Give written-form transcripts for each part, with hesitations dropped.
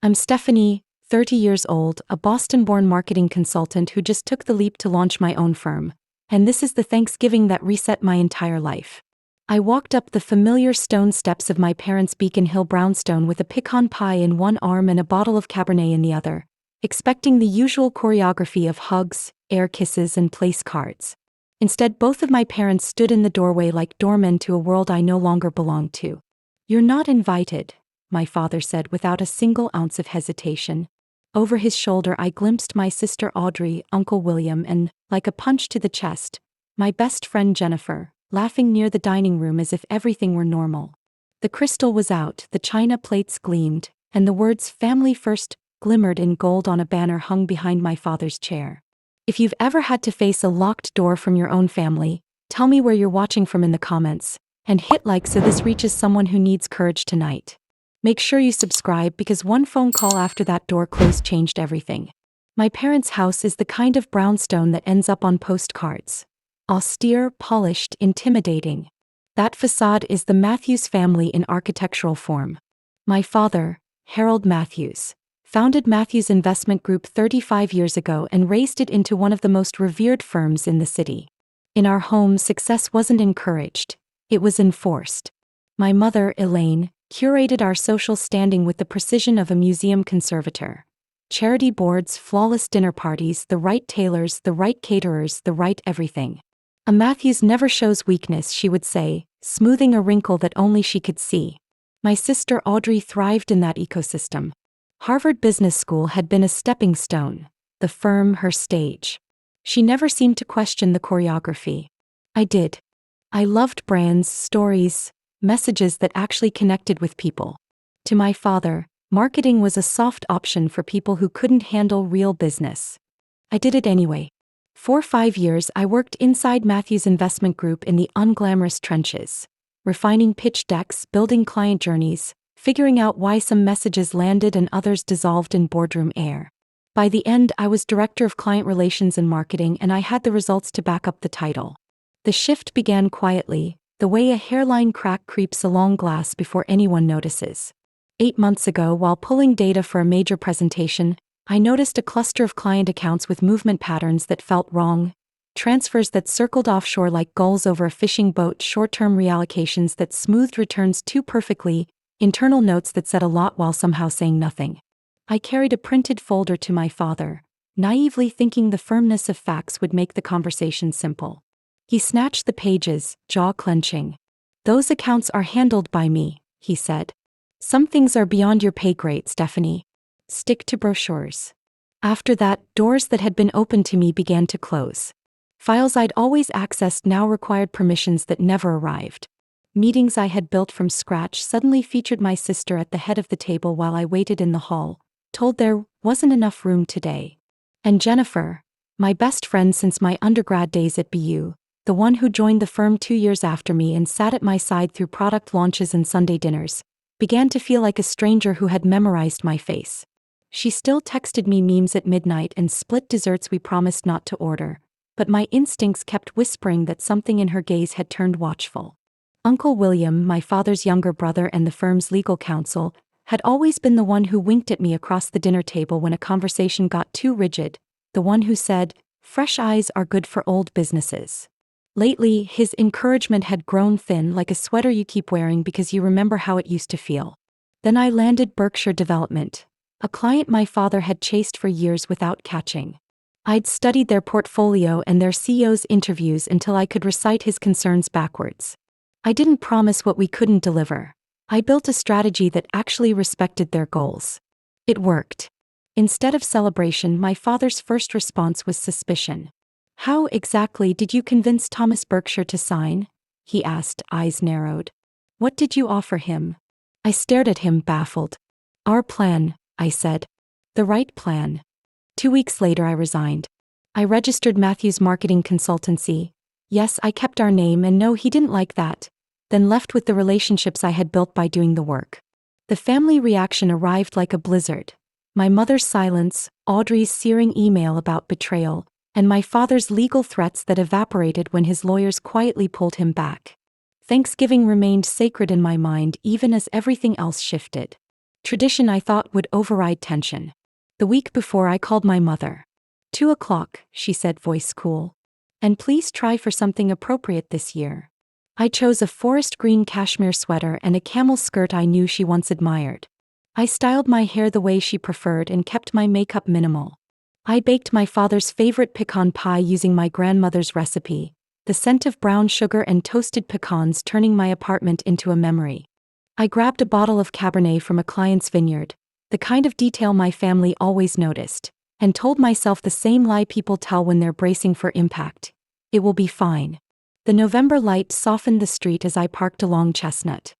I'm Stephanie, 30 years old, a Boston-born marketing consultant who just took the leap to launch my own firm. And this is the Thanksgiving that reset my entire life. I walked up the familiar stone steps of my parents' Beacon Hill brownstone with a pecan pie in one arm and a bottle of Cabernet in the other, expecting the usual choreography of hugs, air kisses, and place cards. Instead, both of my parents stood in the doorway like doormen to a world I no longer belonged to. "You're not invited," my father said without a single ounce of hesitation. Over his shoulder I glimpsed my sister Audrey, Uncle William, and, like a punch to the chest, my best friend Jennifer, laughing near the dining room as if everything were normal. The crystal was out, the china plates gleamed, and the words "Family First" glimmered in gold on a banner hung behind my father's chair. If you've ever had to face a locked door from your own family, tell me where you're watching from in the comments, and hit like so this reaches someone who needs courage tonight. Make sure you subscribe because one phone call after that door closed changed everything. My parents' house is the kind of brownstone that ends up on postcards. Austere, polished, intimidating. That facade is the Matthews family in architectural form. My father, Harold Matthews, founded Matthews Investment Group 35 years ago and raised it into one of the most revered firms in the city. In our home, success wasn't encouraged, it was enforced. My mother, Elaine, curated our social standing with the precision of a museum conservator. Charity boards, flawless dinner parties, the right tailors, the right caterers, the right everything. "A Matthews never shows weakness," she would say, smoothing a wrinkle that only she could see. My sister Audrey thrived in that ecosystem. Harvard Business School had been a stepping stone, the firm her stage. She never seemed to question the choreography. I did. I loved brands, stories, messages that actually connected with people. To my father, marketing was a soft option for people who couldn't handle real business. I did it anyway. For 5 years I worked inside Matthews Investment Group in the unglamorous trenches, refining pitch decks, building client journeys, figuring out why some messages landed and others dissolved in boardroom air. By the end, I was Director of Client Relations and Marketing, and I had the results to back up the title. The shift began quietly, the way a hairline crack creeps along glass before anyone notices. 8 months ago, while pulling data for a major presentation, I noticed a cluster of client accounts with movement patterns that felt wrong, transfers that circled offshore like gulls over a fishing boat, short-term reallocations that smoothed returns too perfectly, internal notes that said a lot while somehow saying nothing. I carried a printed folder to my father, naively thinking the firmness of facts would make the conversation simple. He snatched the pages, jaw clenching. "Those accounts are handled by me," he said. "Some things are beyond your pay grade, Stephanie. Stick to brochures." After that, doors that had been open to me began to close. Files I'd always accessed now required permissions that never arrived. Meetings I had built from scratch suddenly featured my sister at the head of the table while I waited in the hall, told there wasn't enough room today. And Jennifer, my best friend since my undergrad days at BU, the one who joined the firm 2 years after me and sat at my side through product launches and Sunday dinners, began to feel like a stranger who had memorized my face. She still texted me memes at midnight and split desserts we promised not to order, but my instincts kept whispering that something in her gaze had turned watchful. Uncle William, my father's younger brother and the firm's legal counsel, had always been the one who winked at me across the dinner table when a conversation got too rigid, the one who said, "Fresh eyes are good for old businesses." Lately, his encouragement had grown thin, like a sweater you keep wearing because you remember how it used to feel. Then I landed Berkshire Development, a client my father had chased for years without catching. I'd studied their portfolio and their CEO's interviews until I could recite his concerns backwards. I didn't promise what we couldn't deliver. I built a strategy that actually respected their goals. It worked. Instead of celebration, my father's first response was suspicion. "How exactly did you convince Thomas Berkshire to sign?" he asked, eyes narrowed. "What did you offer him?" I stared at him, baffled. "Our plan," I said. "The right plan." 2 weeks later I resigned. I registered Matthews Marketing Consultancy. Yes, I kept our name, and no, he didn't like that. Then left with the relationships I had built by doing the work. The family reaction arrived like a blizzard. My mother's silence, Audrey's searing email about betrayal, and my father's legal threats that evaporated when his lawyers quietly pulled him back. Thanksgiving remained sacred in my mind even as everything else shifted. Tradition I thought would override tension. The week before I called my mother. 2 o'clock, she said, voice cool. And please try for something appropriate this year. I chose a forest green cashmere sweater and a camel skirt I knew she once admired. I styled my hair the way she preferred and kept my makeup minimal. I baked my father's favorite pecan pie using my grandmother's recipe, the scent of brown sugar and toasted pecans turning my apartment into a memory. I grabbed a bottle of Cabernet from a client's vineyard, the kind of detail my family always noticed, and told myself the same lie people tell when they're bracing for impact. It will be fine. The November light softened the street as I parked along Chestnut.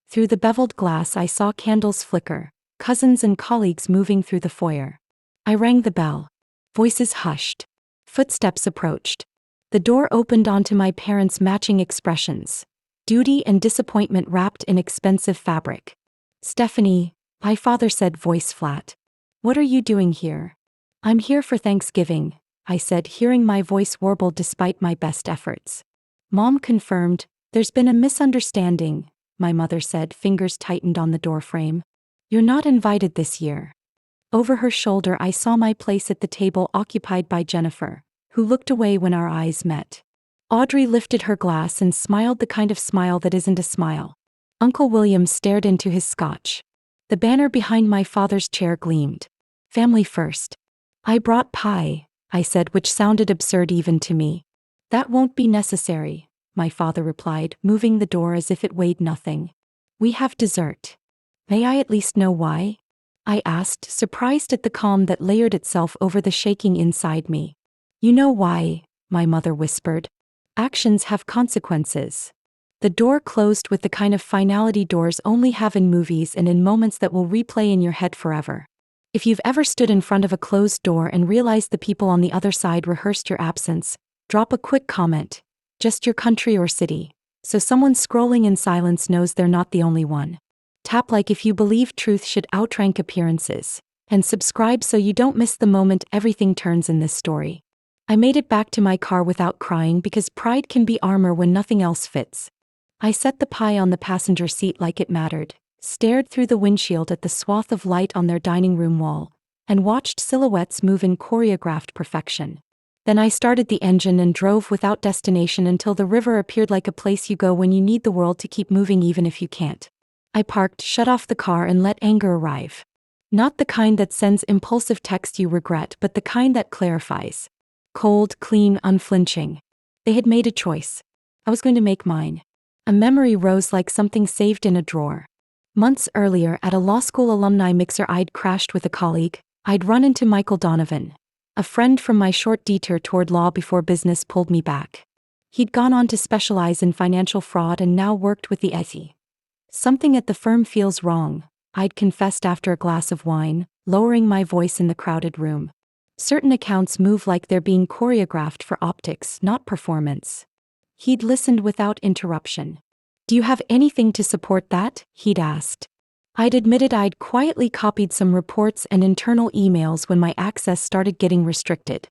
Through the beveled glass I saw candles flicker, cousins and colleagues moving through the foyer. I rang the bell. Voices hushed. Footsteps approached. The door opened onto my parents' matching expressions. Duty and disappointment wrapped in expensive fabric. "Stephanie," my father said, voice flat. "What are you doing here?" "I'm here for Thanksgiving," I said, hearing my voice warble despite my best efforts. Mom confirmed, "There's been a misunderstanding," my mother said, fingers tightened on the doorframe. "You're not invited this year." Over her shoulder I saw my place at the table occupied by Jennifer, who looked away when our eyes met. Audrey lifted her glass and smiled, the kind of smile that isn't a smile. Uncle William stared into his scotch. The banner behind my father's chair gleamed. "Family first." "I brought pie," I said, which sounded absurd even to me. "That won't be necessary," my father replied, moving the door as if it weighed nothing. "We have dessert." "May I at least know why?" I asked, surprised at the calm that layered itself over the shaking inside me. "You know why," my mother whispered. "Actions have consequences." The door closed with the kind of finality doors only have in movies and in moments that will replay in your head forever. If you've ever stood in front of a closed door and realized the people on the other side rehearsed your absence, drop a quick comment. Just your country or city, so someone scrolling in silence knows they're not the only one. Tap like if you believe truth should outrank appearances. And subscribe so you don't miss the moment everything turns in this story. I made it back to my car without crying because pride can be armor when nothing else fits. I set the pie on the passenger seat like it mattered, stared through the windshield at the swath of light on their dining room wall, and watched silhouettes move in choreographed perfection. Then I started the engine and drove without destination until the river appeared like a place you go when you need the world to keep moving even if you can't. I parked, shut off the car, and let anger arrive. Not the kind that sends impulsive text you regret, but the kind that clarifies. Cold, clean, unflinching. They had made a choice. I was going to make mine. A memory rose like something saved in a drawer. Months earlier, at a law school alumni mixer I'd crashed with a colleague, I'd run into Michael Donovan, a friend from my short detour toward law before business pulled me back. He'd gone on to specialize in financial fraud and now worked with the SEC. "Something at the firm feels wrong," I'd confessed after a glass of wine, lowering my voice in the crowded room. "Certain accounts move like they're being choreographed for optics, not performance." He'd listened without interruption. "Do you have anything to support that?" he'd asked. I'd admitted I'd quietly copied some reports and internal emails when my access started getting restricted.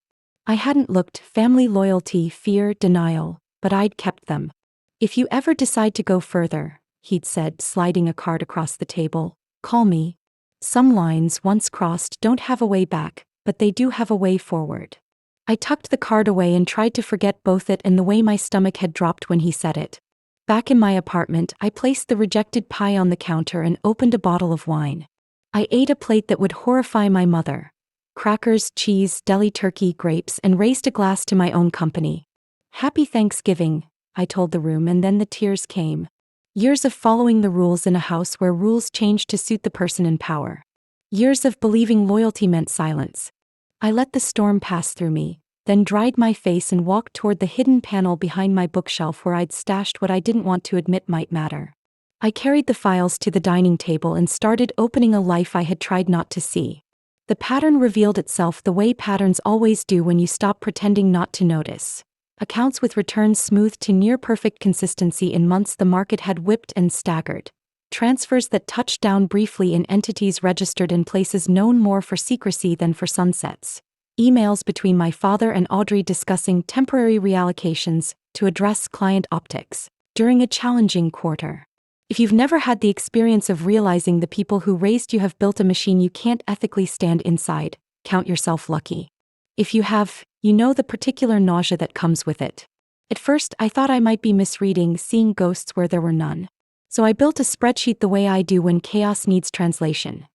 I hadn't looked, family loyalty, fear, denial, but I'd kept them. "If you ever decide to go further," he'd said, sliding a card across the table, "call me." Some lines, once crossed, don't have a way back, but they do have a way forward. I tucked the card away and tried to forget both it and the way my stomach had dropped when he said it. Back in my apartment, I placed the rejected pie on the counter and opened a bottle of wine. I ate a plate that would horrify my mother. Crackers, cheese, deli turkey, grapes, and raised a glass to my own company. "Happy Thanksgiving," I told the room, and then the tears came. Years of following the rules in a house where rules changed to suit the person in power. Years of believing loyalty meant silence. I let the storm pass through me, then dried my face and walked toward the hidden panel behind my bookshelf where I'd stashed what I didn't want to admit might matter. I carried the files to the dining table and started opening a life I had tried not to see. The pattern revealed itself the way patterns always do when you stop pretending not to notice. Accounts with returns smoothed to near-perfect consistency in months the market had whipped and staggered. Transfers that touched down briefly in entities registered in places known more for secrecy than for sunsets. Emails between my father and Audrey discussing temporary reallocations to address client optics during a challenging quarter. If you've never had the experience of realizing the people who raised you have built a machine you can't ethically stand inside, count yourself lucky. If you have, you know the particular nausea that comes with it. At first, I thought I might be misreading, seeing ghosts where there were none. So I built a spreadsheet the way I do when chaos needs translation.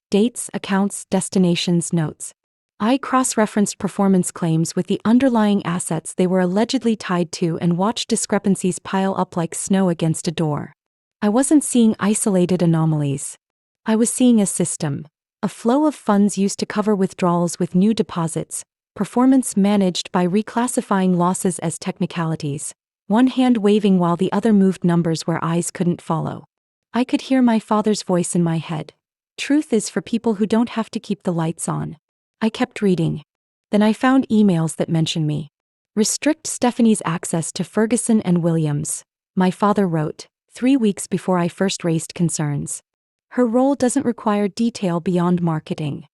Dates, accounts, destinations, notes. I cross-referenced performance claims with the underlying assets they were allegedly tied to and watched discrepancies pile up like snow against a door. I wasn't seeing isolated anomalies. I was seeing a system, a flow of funds used to cover withdrawals with new deposits, performance managed by reclassifying losses as technicalities, one hand waving while the other moved numbers where eyes couldn't follow. I could hear my father's voice in my head. Truth is for people who don't have to keep the lights on. I kept reading. Then I found emails that mentioned me. Restrict Stephanie's access to Ferguson and Williams, my father wrote, 3 weeks before I first raised concerns. Her role doesn't require detail beyond marketing.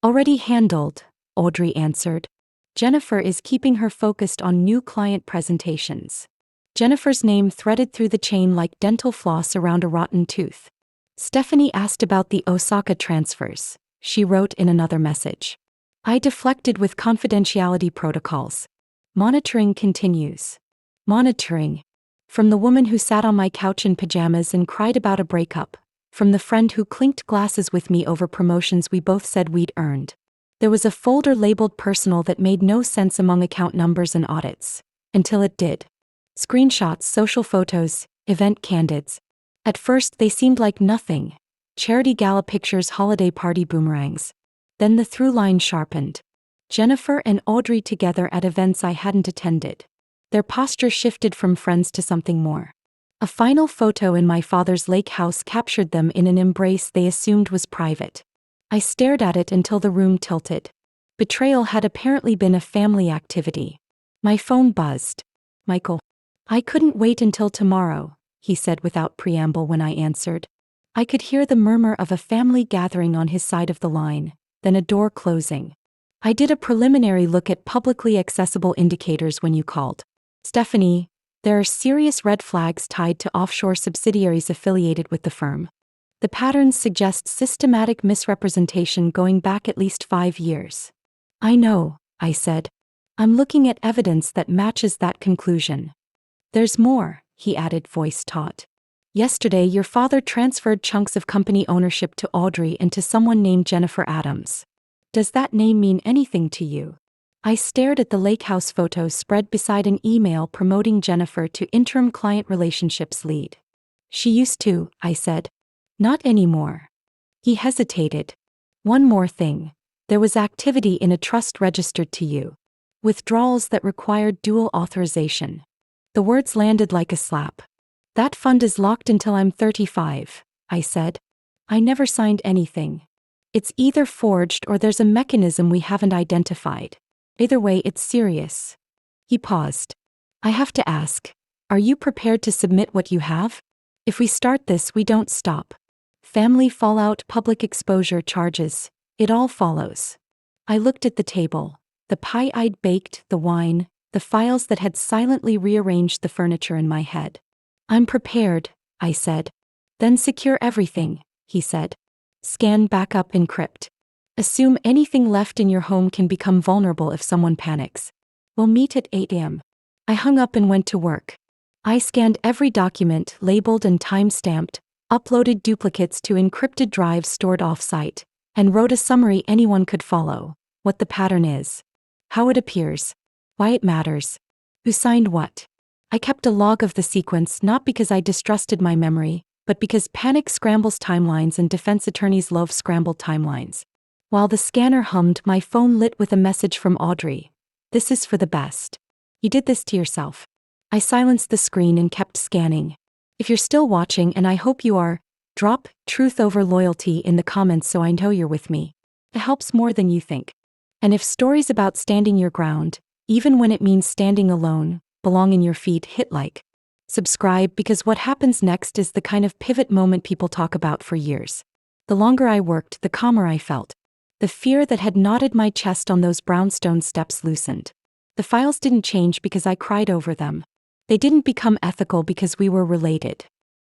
Already handled, Audrey answered. Jennifer is keeping her focused on new client presentations. Jennifer's name threaded through the chain like dental floss around a rotten tooth. Stephanie asked about the Osaka transfers, she wrote in another message. I deflected with confidentiality protocols. Monitoring continues. Monitoring. From the woman who sat on my couch in pajamas and cried about a breakup. From the friend who clinked glasses with me over promotions we both said we'd earned. There was a folder labeled personal that made no sense among account numbers and audits. Until it did. Screenshots, social photos, event candids. At first they seemed like nothing. Charity gala pictures, holiday party boomerangs. Then the through line sharpened. Jennifer and Audrey together at events I hadn't attended. Their posture shifted from friends to something more. A final photo in my father's lake house captured them in an embrace they assumed was private. I stared at it until the room tilted. Betrayal had apparently been a family activity. My phone buzzed. Michael. I couldn't wait until tomorrow, he said without preamble when I answered. I could hear the murmur of a family gathering on his side of the line, then a door closing. I did a preliminary look at publicly accessible indicators when you called. Stephanie, there are serious red flags tied to offshore subsidiaries affiliated with the firm. The patterns suggest systematic misrepresentation going back at least 5 years. I know, I said. I'm looking at evidence that matches that conclusion. There's more, he added, voice taut. Yesterday your father transferred chunks of company ownership to Audrey and to someone named Jennifer Adams. Does that name mean anything to you? I stared at the lake house photo spread beside an email promoting Jennifer to interim client relationships lead. She used to, I said. Not anymore. He hesitated. One more thing. There was activity in a trust registered to you. Withdrawals that required dual authorization. The words landed like a slap. That fund is locked until I'm 35, I said. I never signed anything. It's either forged or there's a mechanism we haven't identified. Either way, it's serious. He paused. I have to ask, are you prepared to submit what you have? If we start this, we don't stop. Family fallout, public exposure charges, it all follows. I looked at the table, the pie I'd baked, the wine, the files that had silently rearranged the furniture in my head. I'm prepared, I said. Then secure everything, he said. Scan, backup, encrypt. Assume anything left in your home can become vulnerable if someone panics. We'll meet at 8 a.m. I hung up and went to work. I scanned every document, labeled and time-stamped, uploaded duplicates to encrypted drives stored off-site, and wrote a summary anyone could follow, what the pattern is, how it appears, why it matters, who signed what. I kept a log of the sequence not because I distrusted my memory, but because panic scrambles timelines and defense attorneys love scrambled timelines. While the scanner hummed, my phone lit with a message from Audrey. This is for the best. You did this to yourself. I silenced the screen and kept scanning. If you're still watching, and I hope you are, drop truth over loyalty in the comments so I know you're with me. It helps more than you think. And if stories about standing your ground, even when it means standing alone, belong in your feed, hit like. Subscribe, because what happens next is the kind of pivot moment people talk about for years. The longer I worked, the calmer I felt. The fear that had knotted my chest on those brownstone steps loosened. The files didn't change because I cried over them. They didn't become ethical because we were related.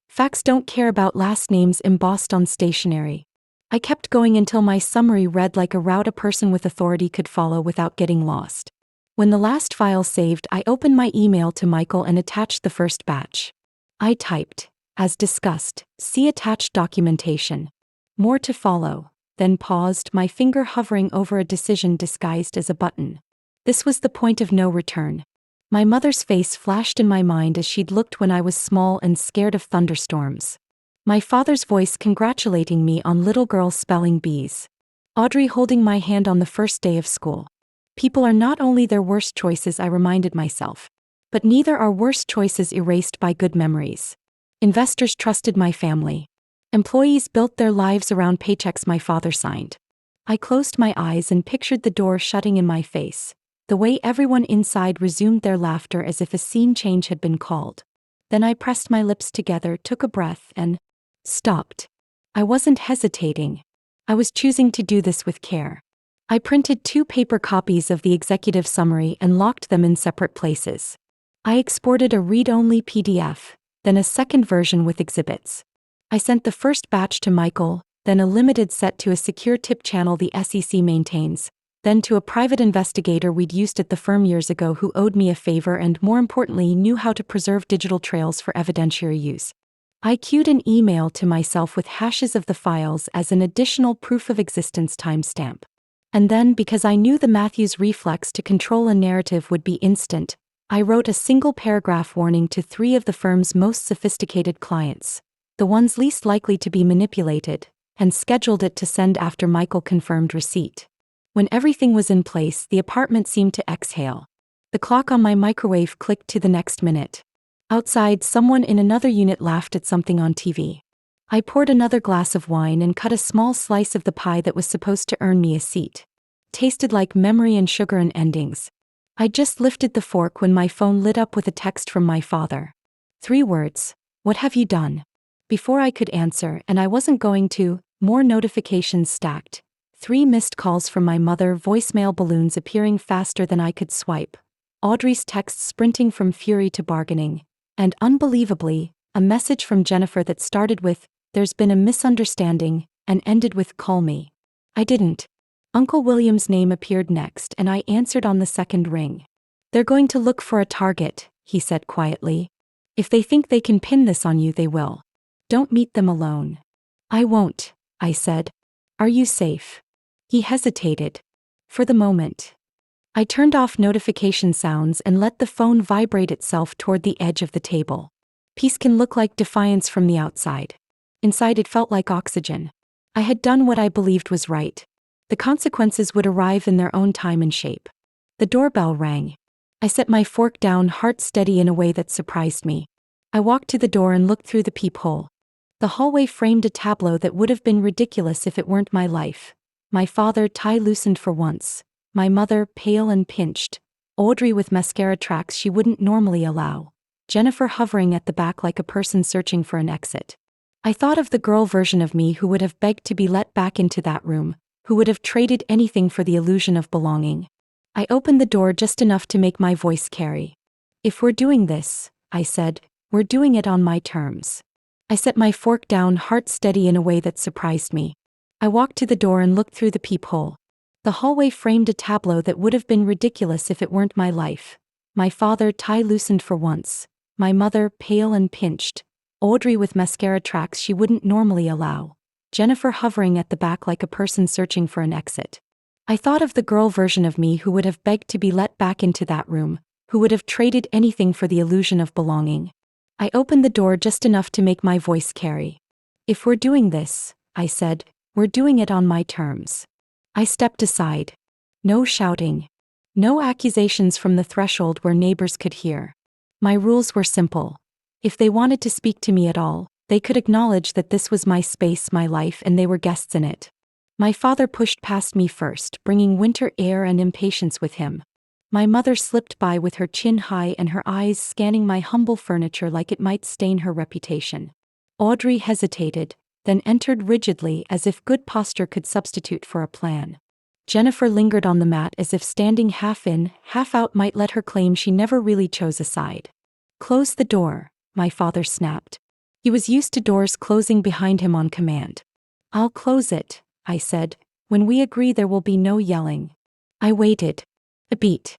Facts don't care about last names embossed on stationery. I kept going until my summary read like a route a person with authority could follow without getting lost. When the last file saved, I opened my email to Michael and attached the first batch. I typed, as discussed, see attached documentation. More to follow, then paused, my finger hovering over a decision disguised as a button. This was the point of no return. My mother's face flashed in my mind as she'd looked when I was small and scared of thunderstorms. My father's voice congratulating me on little girl spelling bees. Audrey holding my hand on the first day of school. People are not only their worst choices, I reminded myself, but neither are worst choices erased by good memories. Investors trusted my family. Employees built their lives around paychecks my father signed. I closed my eyes and pictured the door shutting in my face, the way everyone inside resumed their laughter as if a scene change had been called. Then I pressed my lips together, took a breath, and stopped. I wasn't hesitating. I was choosing to do this with care. I printed 2 paper copies of the executive summary and locked them in separate places. I exported a read-only PDF, then a second version with exhibits. I sent the first batch to Michael, then a limited set to a secure tip channel the SEC maintains, then to a private investigator we'd used at the firm years ago who owed me a favor and, more importantly, knew how to preserve digital trails for evidentiary use. I queued an email to myself with hashes of the files as an additional proof of existence timestamp. And then, because I knew the Matthews reflex to control a narrative would be instant, I wrote a single paragraph warning to 3 of the firm's most sophisticated clients, the ones least likely to be manipulated, and scheduled it to send after Michael confirmed receipt. When everything was in place, the apartment seemed to exhale. The clock on my microwave clicked to the next minute. Outside, someone in another unit laughed at something on TV. I poured another glass of wine and cut a small slice of the pie that was supposed to earn me a seat. Tasted like memory and sugar and endings. I just lifted the fork when my phone lit up with a text from my father. 3 words. What have you done? Before I could answer, and I wasn't going to, more notifications stacked. 3 missed calls from my mother, voicemail balloons appearing faster than I could swipe. Audrey's texts sprinting from fury to bargaining. And unbelievably, a message from Jennifer that started with, "There's been a misunderstanding," and ended with, "Call me." I didn't. Uncle William's name appeared next, and I answered on the second ring. "They're going to look for a target," he said quietly. "If they think they can pin this on you, they will. Don't meet them alone." "I won't," I said. "Are you safe?" He hesitated. For the moment. I turned off notification sounds and let the phone vibrate itself toward the edge of the table. Peace can look like defiance from the outside. Inside, it felt like oxygen. I had done what I believed was right. The consequences would arrive in their own time and shape. The doorbell rang. I set my fork down, heart steady in a way that surprised me. I walked to the door and looked through the peephole. The hallway framed a tableau that would have been ridiculous if it weren't my life. My father, tie loosened for once. My mother, pale and pinched. Audrey with mascara tracks she wouldn't normally allow. Jennifer hovering at the back like a person searching for an exit. I thought of the girl version of me who would have begged to be let back into that room, who would have traded anything for the illusion of belonging. I opened the door just enough to make my voice carry. "If we're doing this," I said, "we're doing it on my terms." I set my fork down, heart steady in a way that surprised me. I walked to the door and looked through the peephole. The hallway framed a tableau that would have been ridiculous if it weren't my life. My father, tie loosened for once. My mother, pale and pinched. Audrey with mascara tracks she wouldn't normally allow. Jennifer hovering at the back like a person searching for an exit. I thought of the girl version of me who would have begged to be let back into that room, who would have traded anything for the illusion of belonging. I opened the door just enough to make my voice carry. "If we're doing this," I said, "we're doing it on my terms." I stepped aside. No shouting. No accusations from the threshold where neighbors could hear. My rules were simple. If they wanted to speak to me at all, they could acknowledge that this was my space, my life, and they were guests in it. My father pushed past me first, bringing winter air and impatience with him. My mother slipped by with her chin high and her eyes scanning my humble furniture like it might stain her reputation. Audrey hesitated, then entered rigidly as if good posture could substitute for a plan. Jennifer lingered on the mat as if standing half in, half out might let her claim she never really chose a side. "Close the door," my father snapped. He was used to doors closing behind him on command. "I'll close it," I said. "When we agree there will be no yelling." I waited. A beat.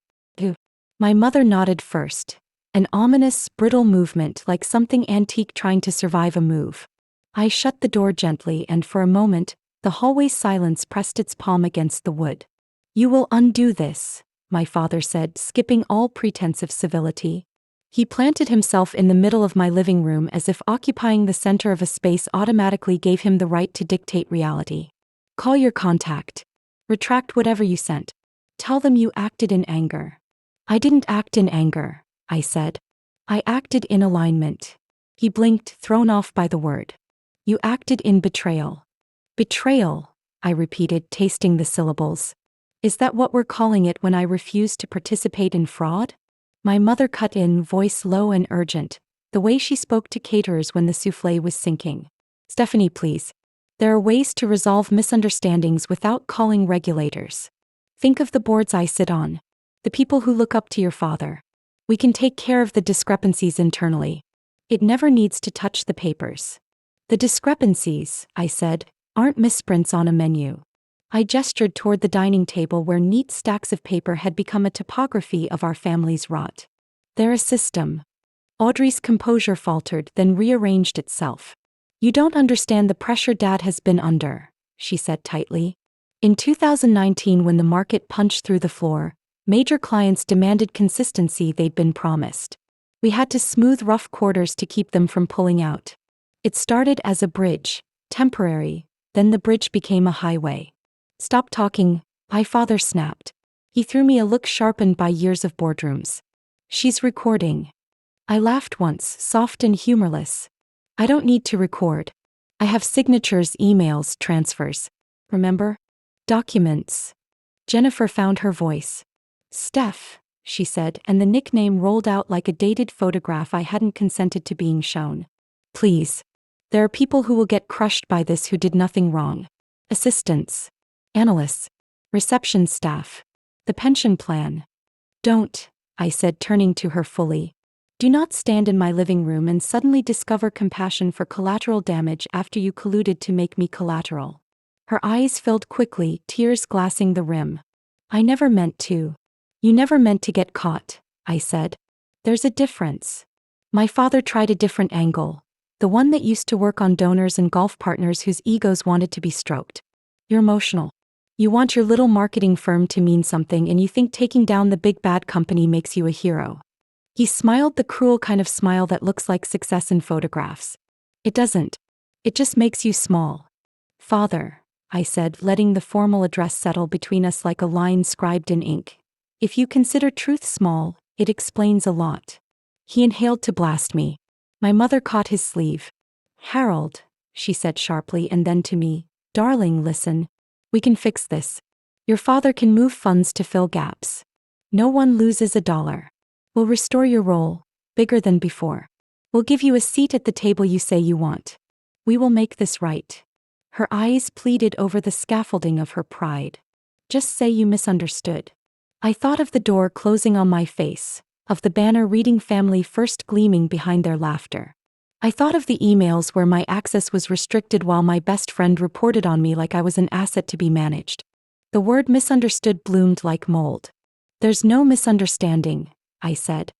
My mother nodded first. An ominous, brittle movement like something antique trying to survive a move. I shut the door gently and for a moment, the hallway silence pressed its palm against the wood. "You will undo this," my father said, skipping all pretense of civility. He planted himself in the middle of my living room as if occupying the center of a space automatically gave him the right to dictate reality. "Call your contact. Retract whatever you sent. Tell them you acted in anger." "I didn't act in anger," I said. "I acted in alignment." He blinked, thrown off by the word. "You acted in betrayal." "Betrayal," I repeated, tasting the syllables. "Is that what we're calling it when I refuse to participate in fraud?" My mother cut in, voice low and urgent, the way she spoke to caterers when the soufflé was sinking. "Stephanie, please. There are ways to resolve misunderstandings without calling regulators. Think of the boards I sit on. The people who look up to your father. We can take care of the discrepancies internally. It never needs to touch the papers." "The discrepancies," I said, "aren't misprints on a menu." I gestured toward the dining table where neat stacks of paper had become a topography of our family's rot. "They're a system." Audrey's composure faltered, then rearranged itself. "You don't understand the pressure Dad has been under," she said tightly. "In 2019, when the market punched through the floor, major clients demanded consistency they'd been promised. We had to smooth rough quarters to keep them from pulling out. It started as a bridge, temporary, then the bridge became a highway." "Stop talking," my father snapped. He threw me a look sharpened by years of boardrooms. "She's recording." I laughed once, soft and humorless. "I don't need to record. I have signatures, emails, transfers. Remember? Documents." Jennifer found her voice. "Steph," she said, and the nickname rolled out like a dated photograph I hadn't consented to being shown. "Please. There are people who will get crushed by this who did nothing wrong. Assistants. Analysts. Reception staff. The pension plan. Don't," I said, turning to her fully. "Do not stand in my living room and suddenly discover compassion for collateral damage after you colluded to make me collateral." Her eyes filled quickly, tears glassing the rim. "I never meant to." "You never meant to get caught," I said. "There's a difference." My father tried a different angle, the one that used to work on donors and golf partners whose egos wanted to be stroked. "You're emotional. You want your little marketing firm to mean something and you think taking down the big bad company makes you a hero." He smiled, the cruel kind of smile that looks like success in photographs. "It doesn't. It just makes you small." "Father," I said, letting the formal address settle between us like a line scribed in ink. "If you consider truth small, it explains a lot." He inhaled to blast me. My mother caught his sleeve. "Harold," she said sharply, and then to me, "Darling, listen. We can fix this. Your father can move funds to fill gaps. No one loses a dollar. We'll restore your role, bigger than before. We'll give you a seat at the table you say you want. We will make this right." Her eyes pleaded over the scaffolding of her pride. "Just say you misunderstood." I thought of the door closing on my face, of the banner reading Family First gleaming behind their laughter. I thought of the emails where my access was restricted while my best friend reported on me like I was an asset to be managed. The word misunderstood bloomed like mold. "There's no misunderstanding," I said.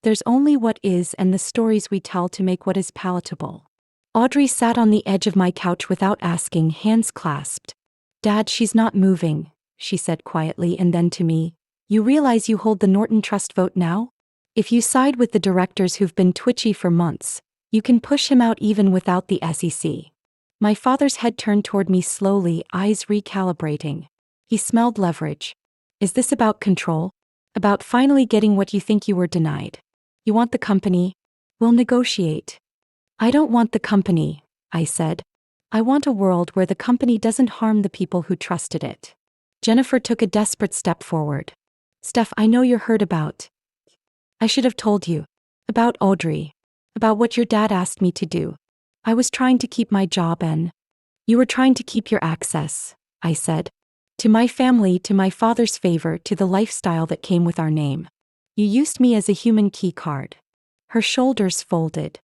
"There's only what is and the stories we tell to make what is palatable." Audrey sat on the edge of my couch without asking, hands clasped. "Dad, she's not moving," she said quietly, and then to me, "You realize you hold the Norton Trust vote now? If you side with the directors who've been twitchy for months, you can push him out even without the SEC." My father's head turned toward me slowly, eyes recalibrating. He smelled leverage. "Is this about control? About finally getting what you think you were denied? You want the company? We'll negotiate." "I don't want the company," I said. "I want a world where the company doesn't harm the people who trusted it." Jennifer took a desperate step forward. "Steph, I know you're hurt about. I should have told you. About Audrey. About what your dad asked me to do. I was trying to keep my job and—" "You were trying to keep your access," I said. "To my family, to my father's favor, to the lifestyle that came with our name. You used me as a human key card." Her shoulders folded.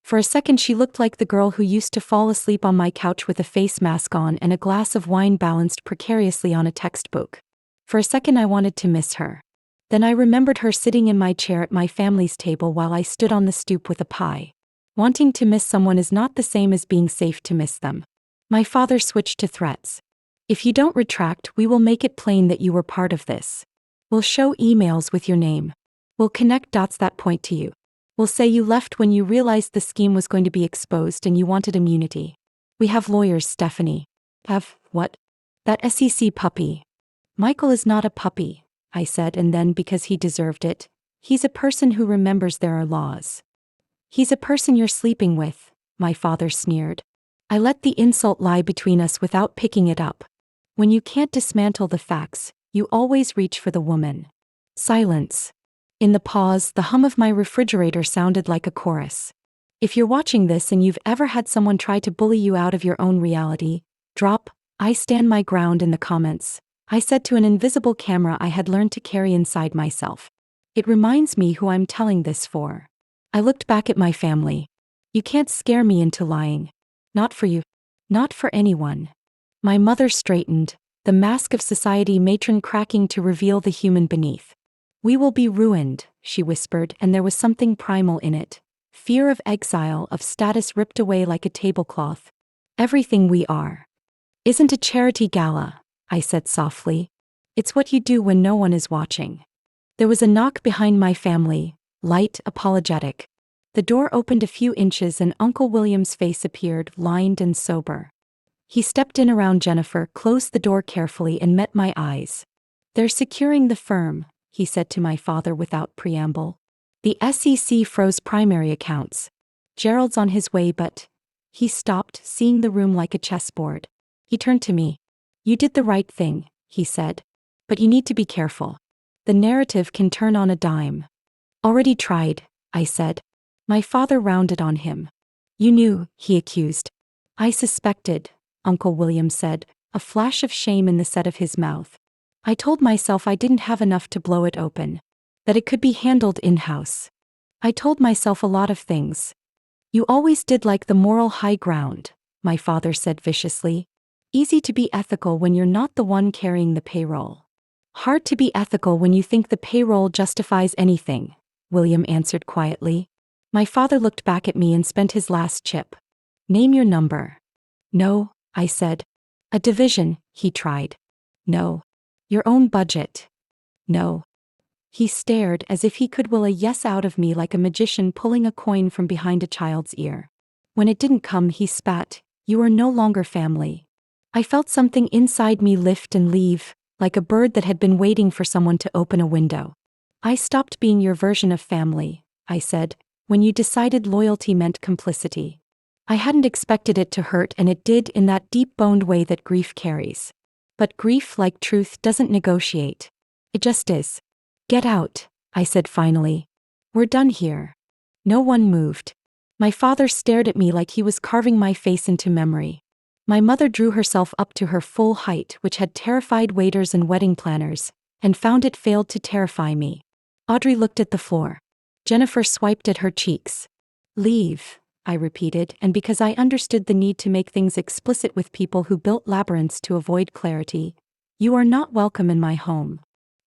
For a second she looked like the girl who used to fall asleep on my couch with a face mask on and a glass of wine balanced precariously on a textbook. For a second I wanted to miss her. Then I remembered her sitting in my chair at my family's table while I stood on the stoop with a pie. Wanting to miss someone is not the same as being safe to miss them. My father switched to threats. If you don't retract, we will make it plain that you were part of this. We'll show emails with your name. We'll connect dots that point to you. We'll say you left when you realized the scheme was going to be exposed and you wanted immunity. We have lawyers, Stephanie. Have what? That SEC puppy. Michael is not a puppy, I said, and then because he deserved it, he's a person who remembers there are laws. He's a person you're sleeping with, my father sneered. I let the insult lie between us without picking it up. When you can't dismantle the facts, you always reach for the woman. Silence. In the pause, the hum of my refrigerator sounded like a chorus. If you're watching this and you've ever had someone try to bully you out of your own reality, drop "I stand my ground" in the comments, I said to an invisible camera I had learned to carry inside myself. It reminds me who I'm telling this for. I looked back at my family. You can't scare me into lying. Not for you. Not for anyone. My mother straightened, the mask of society matron cracking to reveal the human beneath. We will be ruined, she whispered, and there was something primal in it. Fear of exile, of status ripped away like a tablecloth. Everything we are. Isn't a charity gala, I said softly. It's what you do when no one is watching. There was a knock behind my family, light, apologetic. The door opened a few inches and Uncle William's face appeared, lined and sober. He stepped in around Jennifer, closed the door carefully, and met my eyes. They're securing the firm, he said to my father without preamble. The SEC froze primary accounts. Gerald's on his way, but... He stopped, seeing the room like a chessboard. He turned to me. You did the right thing, he said. But you need to be careful. The narrative can turn on a dime. Already tried, I said. My father rounded on him. You knew, he accused. I suspected, Uncle William said, a flash of shame in the set of his mouth. I told myself I didn't have enough to blow it open. That it could be handled in-house. I told myself a lot of things. You always did like the moral high ground, my father said viciously. Easy to be ethical when you're not the one carrying the payroll. Hard to be ethical when you think the payroll justifies anything, William answered quietly. My father looked back at me and spent his last chip. Name your number. No, I said. A division, he tried. No. Your own budget. No. He stared as if he could will a yes out of me like a magician pulling a coin from behind a child's ear. When it didn't come, he spat. You are no longer family. I felt something inside me lift and leave, like a bird that had been waiting for someone to open a window. I stopped being your version of family, I said, when you decided loyalty meant complicity. I hadn't expected it to hurt, and it did, in that deep-boned way that grief carries. But grief, like truth, doesn't negotiate. It just is. Get out, I said finally. We're done here. No one moved. My father stared at me like he was carving my face into memory. My mother drew herself up to her full height, which had terrified waiters and wedding planners, and found it failed to terrify me. Audrey looked at the floor. Jennifer swiped at her cheeks. Leave, I repeated, and because I understood the need to make things explicit with people who built labyrinths to avoid clarity, you are not welcome in my home.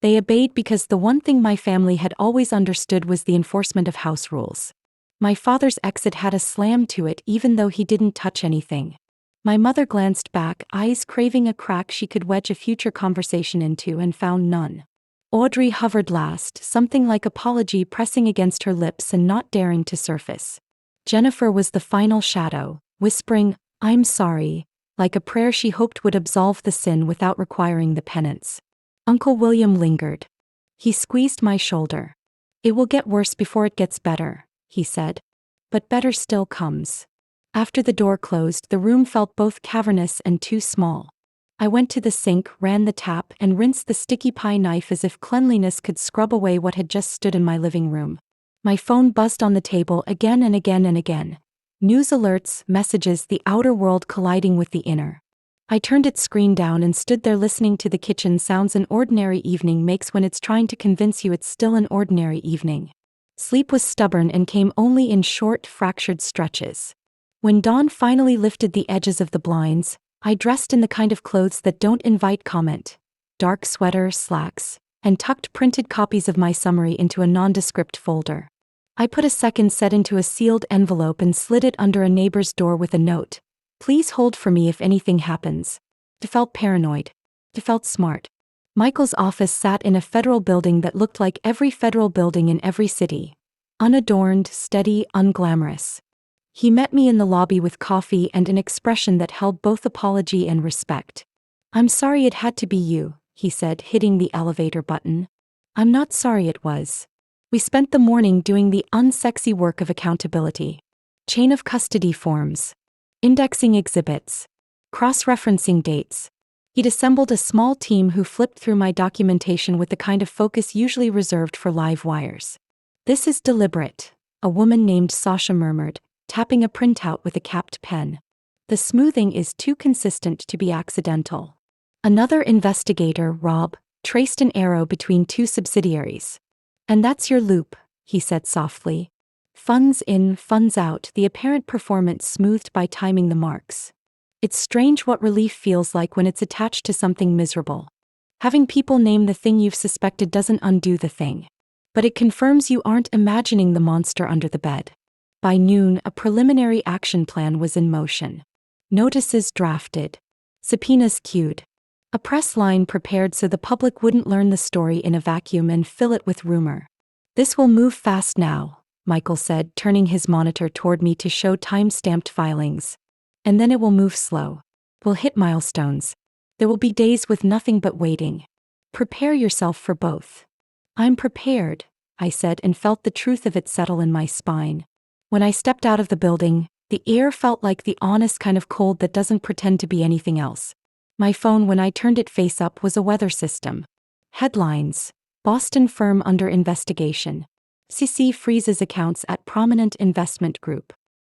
They obeyed because the one thing my family had always understood was the enforcement of house rules. My father's exit had a slam to it even though he didn't touch anything. My mother glanced back, eyes craving a crack she could wedge a future conversation into, and found none. Audrey hovered last, something like apology pressing against her lips and not daring to surface. Jennifer was the final shadow, whispering, I'm sorry, like a prayer she hoped would absolve the sin without requiring the penance. Uncle William lingered. He squeezed my shoulder. It will get worse before it gets better, he said. But better still comes. After the door closed, the room felt both cavernous and too small. I went to the sink, ran the tap, and rinsed the sticky pie knife as if cleanliness could scrub away what had just stood in my living room. My phone buzzed on the table again and again and again. News alerts, messages, the outer world colliding with the inner. I turned its screen down and stood there listening to the kitchen sounds an ordinary evening makes when it's trying to convince you it's still an ordinary evening. Sleep was stubborn and came only in short, fractured stretches. When dawn finally lifted the edges of the blinds, I dressed in the kind of clothes that don't invite comment. Dark sweater, slacks, and tucked printed copies of my summary into a nondescript folder. I put a second set into a sealed envelope and slid it under a neighbor's door with a note. Please hold for me if anything happens. I felt paranoid. I felt smart. Michael's office sat in a federal building that looked like every federal building in every city. Unadorned, steady, unglamorous. He met me in the lobby with coffee and an expression that held both apology and respect. I'm sorry it had to be you, he said, hitting the elevator button. I'm not sorry it was. We spent the morning doing the unsexy work of accountability. Chain of custody forms. Indexing exhibits. Cross-referencing dates. He'd assembled a small team who flipped through my documentation with the kind of focus usually reserved for live wires. This is deliberate, a woman named Sasha murmured, tapping a printout with a capped pen. The smoothing is too consistent to be accidental. Another investigator, Rob, traced an arrow between two subsidiaries. And that's your loop, he said softly. Funds in, funds out, the apparent performance smoothed by timing the marks. It's strange what relief feels like when it's attached to something miserable. Having people name the thing you've suspected doesn't undo the thing. But it confirms you aren't imagining the monster under the bed. By noon, a preliminary action plan was in motion. Notices drafted. Subpoenas queued. A press line prepared so the public wouldn't learn the story in a vacuum and fill it with rumor. This will move fast now, Michael said, turning his monitor toward me to show time-stamped filings. And then it will move slow. We'll hit milestones. There will be days with nothing but waiting. Prepare yourself for both. I'm prepared, I said, and felt the truth of it settle in my spine. When I stepped out of the building, the air felt like the honest kind of cold that doesn't pretend to be anything else. My phone, when I turned it face up, was a weather system. Headlines. Boston firm under investigation. CC freezes accounts at prominent investment group.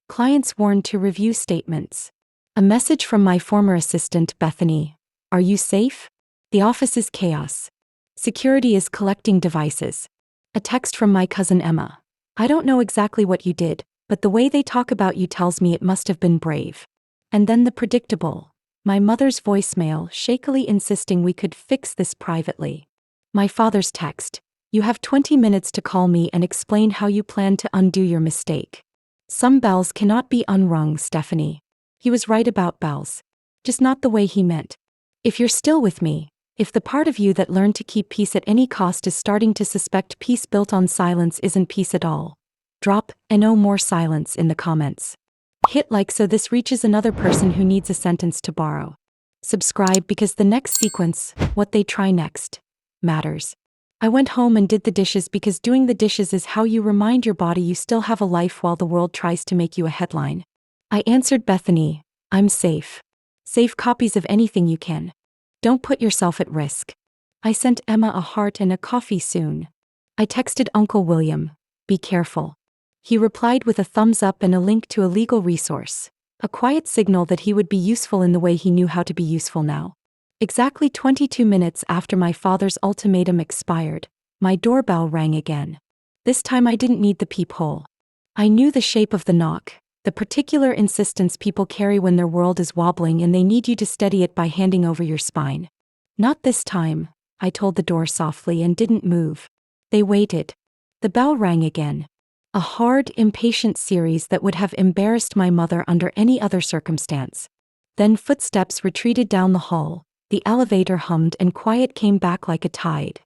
Clients warned to review statements. A message from my former assistant, Bethany. Are you safe? The office is chaos. Security is collecting devices. A text from my cousin Emma. I don't know exactly what you did, but the way they talk about you tells me it must have been brave. And then the predictable. My mother's voicemail, shakily insisting we could fix this privately. My father's text. You have 20 minutes to call me and explain how you plan to undo your mistake. Some bells cannot be unrung, Stephanie. He was right about bells. Just not the way he meant. If you're still with me, if the part of you that learned to keep peace at any cost is starting to suspect peace built on silence isn't peace at all, drop "no more silence" in the comments. Hit like so this reaches another person who needs a sentence to borrow. Subscribe because the next sequence, what they try next, matters. I went home and did the dishes because doing the dishes is how you remind your body you still have a life while the world tries to make you a headline. I answered Bethany, I'm safe. Save copies of anything you can. Don't put yourself at risk. I sent Emma a heart and a coffee soon. I texted Uncle William, be careful. He replied with a thumbs up and a link to a legal resource, a quiet signal that he would be useful in the way he knew how to be useful now. Exactly 22 minutes after my father's ultimatum expired, my doorbell rang again. This time I didn't need the peephole. I knew the shape of the knock, the particular insistence people carry when their world is wobbling and they need you to steady it by handing over your spine. Not this time, I told the door softly and didn't move. They waited. The bell rang again. A hard, impatient series that would have embarrassed my mother under any other circumstance. Then footsteps retreated down the hall. The elevator hummed and quiet came back like a tide.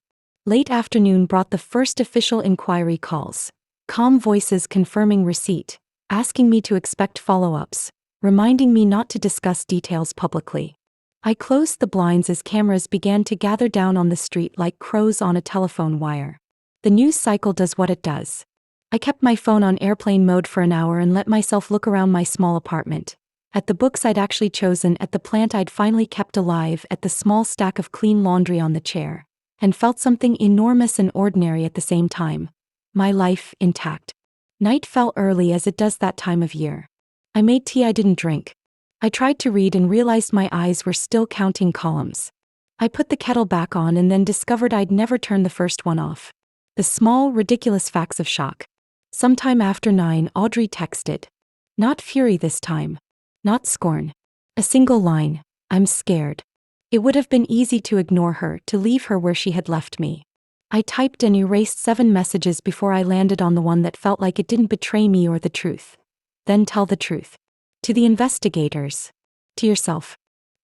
Late afternoon brought the first official inquiry calls. Calm voices confirming receipt, asking me to expect follow-ups, reminding me not to discuss details publicly. I closed the blinds as cameras began to gather down on the street like crows on a telephone wire. The news cycle does what it does. I kept my phone on airplane mode for an hour and let myself look around my small apartment. At the books I'd actually chosen, at the plant I'd finally kept alive, at the small stack of clean laundry on the chair, and felt something enormous and ordinary at the same time. My life intact. Night fell early as it does that time of year. I made tea I didn't drink. I tried to read and realized my eyes were still counting columns. I put the kettle back on and then discovered I'd never turned the first one off. The small, ridiculous facts of shock. Sometime after 9, Audrey texted. Not fury this time. Not scorn. A single line. I'm scared. It would have been easy to ignore her, to leave her where she had left me. I typed and erased 7 messages before I landed on the one that felt like it didn't betray me or the truth. Then tell the truth. To the investigators. To yourself.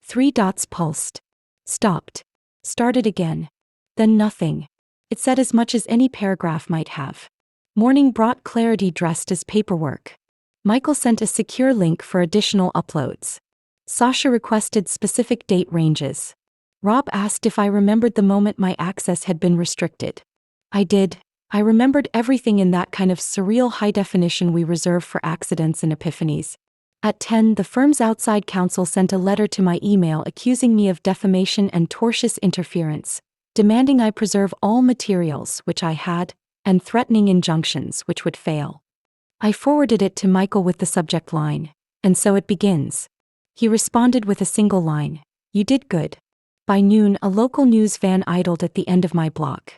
3 dots pulsed. Stopped. Started again. Then nothing. It said as much as any paragraph might have. Morning brought clarity dressed as paperwork. Michael sent a secure link for additional uploads. Sasha requested specific date ranges. Rob asked if I remembered the moment my access had been restricted. I did. I remembered everything in that kind of surreal high definition we reserve for accidents and epiphanies. At 10, the firm's outside counsel sent a letter to my email accusing me of defamation and tortious interference, demanding I preserve all materials, which I had, and threatening injunctions, which would fail. I forwarded it to Michael with the subject line, and so it begins. He responded with a single line, "You did good." By noon, a local news van idled at the end of my block.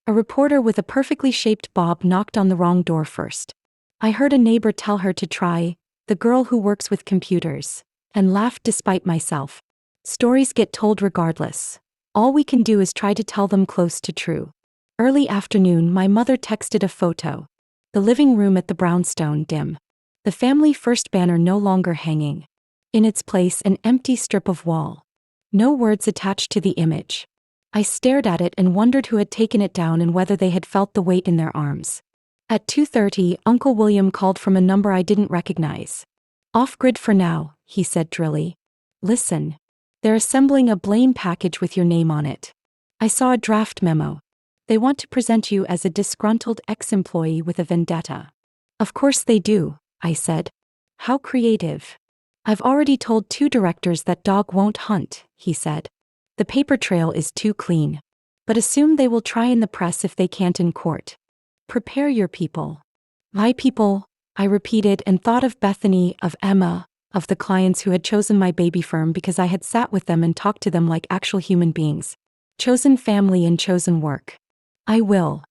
A reporter with a perfectly shaped bob knocked on the wrong door first. I heard a neighbor tell her to try "the girl who works with computers," and laughed despite myself. Stories get told regardless. All we can do is try to tell them close to true. Early afternoon, my mother texted a photo. The living room at the brownstone dim. The family first banner no longer hanging. In its place, an empty strip of wall. No words attached to the image. I stared at it and wondered who had taken it down and whether they had felt the weight in their arms. At 2:30, Uncle William called from a number I didn't recognize. "Off-grid for now," he said drily. "Listen. They're assembling a blame package with your name on it. I saw a draft memo. They want to present you as a disgruntled ex-employee with a vendetta." "Of course they do," I said. "How creative." "I've already told 2 directors that dog won't hunt," he said. "The paper trail is too clean. But assume they will try in the press if they can't in court. Prepare your people." "My people," I repeated and thought of Bethany, of Emma, of the clients who had chosen my baby firm because I had sat with them and talked to them like actual human beings. Chosen family and chosen work. "I will."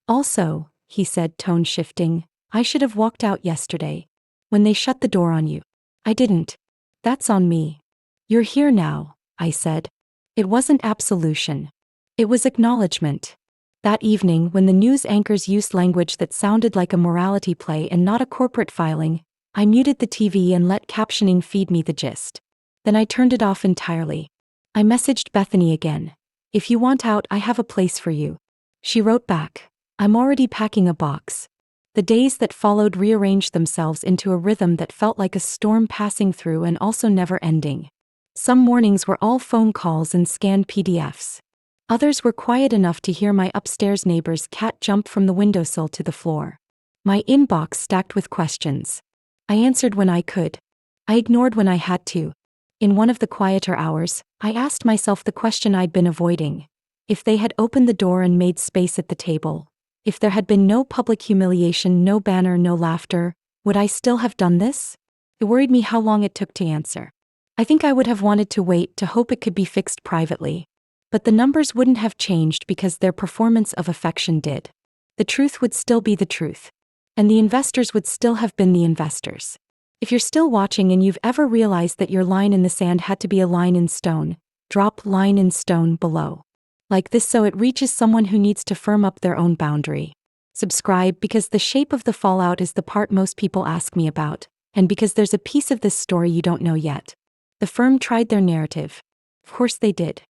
"Also," he said, tone shifting, "I should have walked out yesterday. When they shut the door on you. I didn't. That's on me." "You're here now," I said. It wasn't absolution. It was acknowledgement. That evening, when the news anchors used language that sounded like a morality play and not a corporate filing, I muted the TV and let captioning feed me the gist. Then I turned it off entirely. I messaged Bethany again. "If you want out, I have a place for you." She wrote back, "I'm already packing a box." The days that followed rearranged themselves into a rhythm that felt like a storm passing through and also never ending. Some mornings were all phone calls and scanned PDFs. Others were quiet enough to hear my upstairs neighbor's cat jump from the windowsill to the floor. My inbox stacked with questions. I answered when I could. I ignored when I had to. In one of the quieter hours, I asked myself the question I'd been avoiding. If they had opened the door and made space at the table, if there had been no public humiliation, no banner, no laughter, would I still have done this? It worried me how long it took to answer. I think I would have wanted to wait to hope it could be fixed privately. But the numbers wouldn't have changed because their performance of affection did. The truth would still be the truth. And the investors would still have been the investors. If you're still watching and you've ever realized that your line in the sand had to be a line in stone, drop "line in stone" below. Like this so it reaches someone who needs to firm up their own boundary. Subscribe because the shape of the fallout is the part most people ask me about, and because there's a piece of this story you don't know yet. The firm tried their narrative. Of course they did.